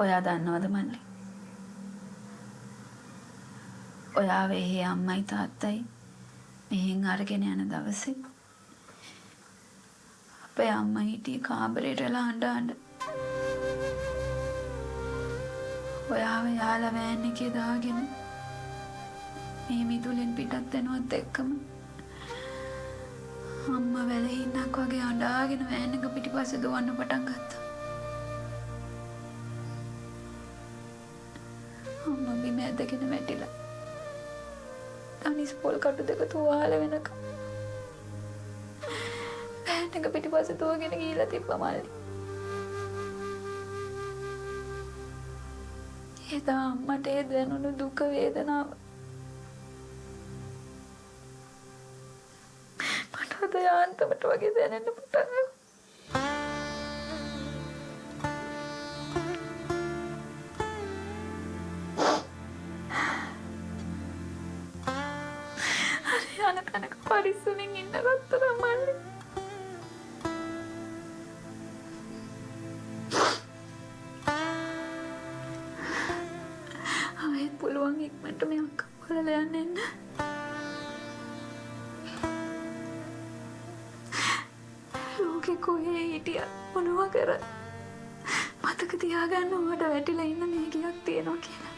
ඔයා දන්නවද මල්ලි? ඔයාව එහේ අම්මයි තාත්තයි මෙහෙන් අරගෙන යන දවසේ අපේ අම්මා හිටියේ කාමරේට වෙලා අඬ ඔයාව යාලා වෑන් එකේ දාගෙන මේ මිදුලෙන් පිටත් වෙනවත් එක්කම අම්මා වැලහින්නක් වගේ අඬාගෙන වෑන් එක පිටිපස්සේ දුවන්න පටන් ගත්තා. අම්මා බිම ඇදගෙන වැටිලා තනිස් පොල් කටු දෙක තුවාල වෙනකම් වෑන් එක පිටිපස්සේ දුවගෙන ගිහිල්ලා තිබ්බා මල්ලි. එදා අම්මට ඒ දැනුණු දුක වේදනාව මට අද යාන්තමට වගේ දැනෙන්න පටන් ගත්තා. හරි යන තැනක පරිස්සමෙන් ඉන්න ගත්තා මල්ලි. ආයෙත් පුළුවන් ඉක්මනට මේ අක්කා බලලා යන්න එන්න. ලෝකෙ කොහේ හිටියත් මොනවා කරත් මතක තියාගන්න ඔයාට වැටිලා ඉන්න මේකයක් තියෙනවා කියලා.